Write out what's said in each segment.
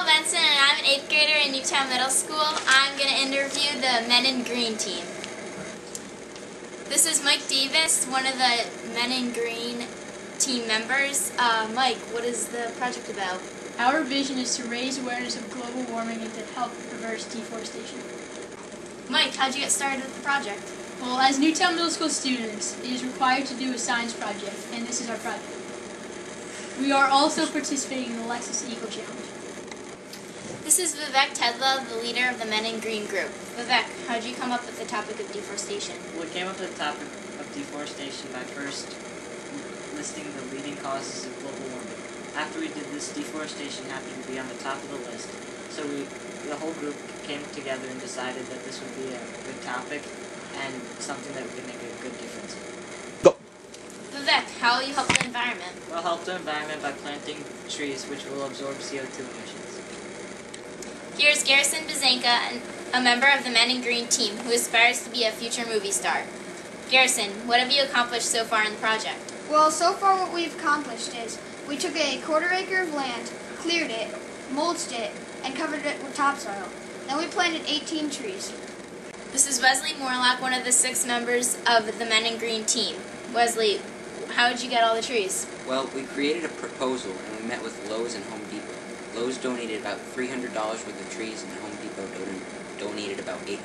Benson, and I'm an 8th grader in Newtown Middle School. I'm going to interview the Men in Green team. This is Mike Davis, one of the Men in Green team members. Mike, what is the project about? Our vision is to raise awareness of global warming and to help reverse deforestation. Mike, how'd you get started with the project? Well, as Newtown Middle School students, it is required to do a science project, and this is our project. We are also participating in the Lexus Eco Challenge. This is Vivek Tedla, the leader of the Men in Green group. Vivek, how did you come up with the topic of deforestation? We came up with the topic of deforestation by first listing the leading causes of global warming. After we did this, deforestation happened to be on the top of the list. So the whole group came together and decided that this would be a good topic and something that we could make a good difference in. Vivek, how will you help the environment? We'll help the environment by planting trees which will absorb CO2 emissions. Here's Garrison Bazanka, a member of the Men in Green team who aspires to be a future movie star. Garrison, what have you accomplished so far in the project? Well, so far what we've accomplished is we took a 1/4 acre of land, cleared it, mulched it, and covered it with topsoil. Then we planted 18 trees. This is Wesley Morlock, one of the 6 members of the Men in Green team. Wesley, how did you get all the trees? Well, we created a proposal and we met with Lowe's and Home Depot. Lowe's donated about $300 worth of trees and Home Depot donated about $800.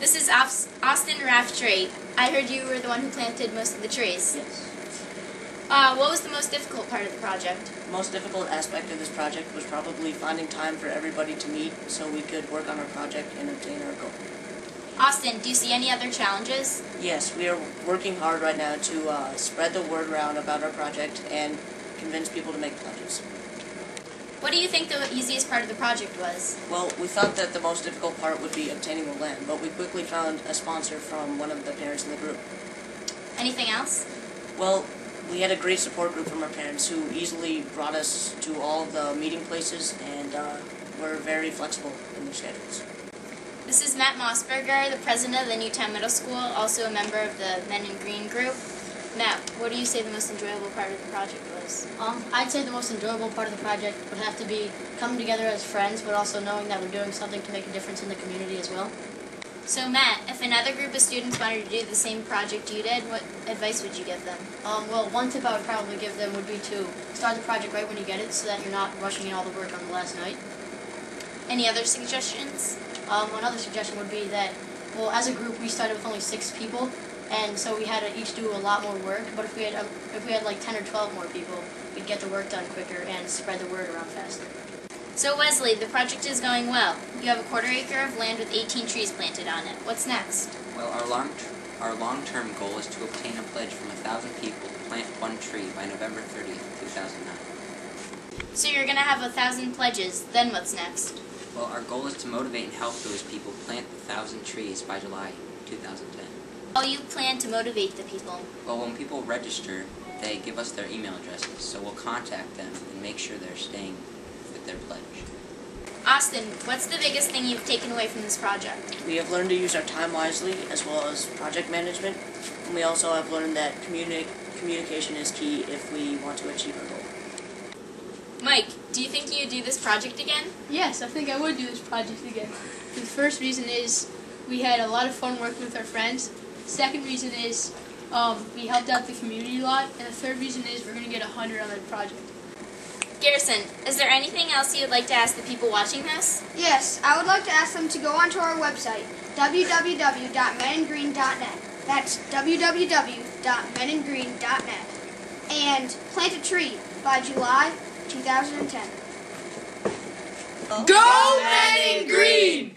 This is Austin Raftrate. I heard you were the one who planted most of the trees. Yes. What was the most difficult part of the project? The most difficult aspect of this project was probably finding time for everybody to meet so we could work on our project and obtain our goal. Austin, do you see any other challenges? Yes, we are working hard right now to spread the word around about our project and convince people to make pledges. What do you think the easiest part of the project was? Well, we thought that the most difficult part would be obtaining the land, but we quickly found a sponsor from one of the parents in the group. Anything else? Well, we had a great support group from our parents who easily brought us to all of the meeting places and were very flexible in their schedules. This is Matt Mossberger, the president of the Newtown Middle School, also a member of the Men in Green group. Matt, what do you say the most enjoyable part of the project was? I'd say the most enjoyable part of the project would have to be coming together as friends, but also knowing that we're doing something to make a difference in the community as well. So Matt, if another group of students wanted to do the same project you did, what advice would you give them? Well, one tip I would probably give them would be to start the project right when you get it so that you're not rushing in all the work on the last night. Any other suggestions? Another suggestion would be that, well, as a group we started with only 6 people, and so we had to each do a lot more work, but if we had like 10 or 12 more people, we'd get the work done quicker and spread the word around faster. So Wesley, the project is going well. You have a 1/4 acre of land with 18 trees planted on it. What's next? Well, our long-term goal is to obtain a pledge from 1,000 people to plant 1 tree by November 30th, 2009. So you're going to have 1,000 pledges. Then what's next? Well, our goal is to motivate and help those people plant 1,000 trees by July 2010. How do you plan to motivate the people? Well, when people register, they give us their email addresses, so we'll contact them and make sure they're staying with their pledge. Austin, what's the biggest thing you've taken away from this project? We have learned to use our time wisely as well as project management, and we also have learned that communication is key if we want to achieve our goal. Mike, do you think you'd do this project again? Yes, I think I would do this project again. The first reason is we had a lot of fun working with our friends. Second reason is we helped out the community a lot. And the third reason is we're going to get 100 on the project. Garrison, is there anything else you'd like to ask the people watching this? Yes, I would like to ask them to go onto our website, www.menandgreen.net. That's www.menandgreen.net. And plant a tree by July 2010. Go Men in Green!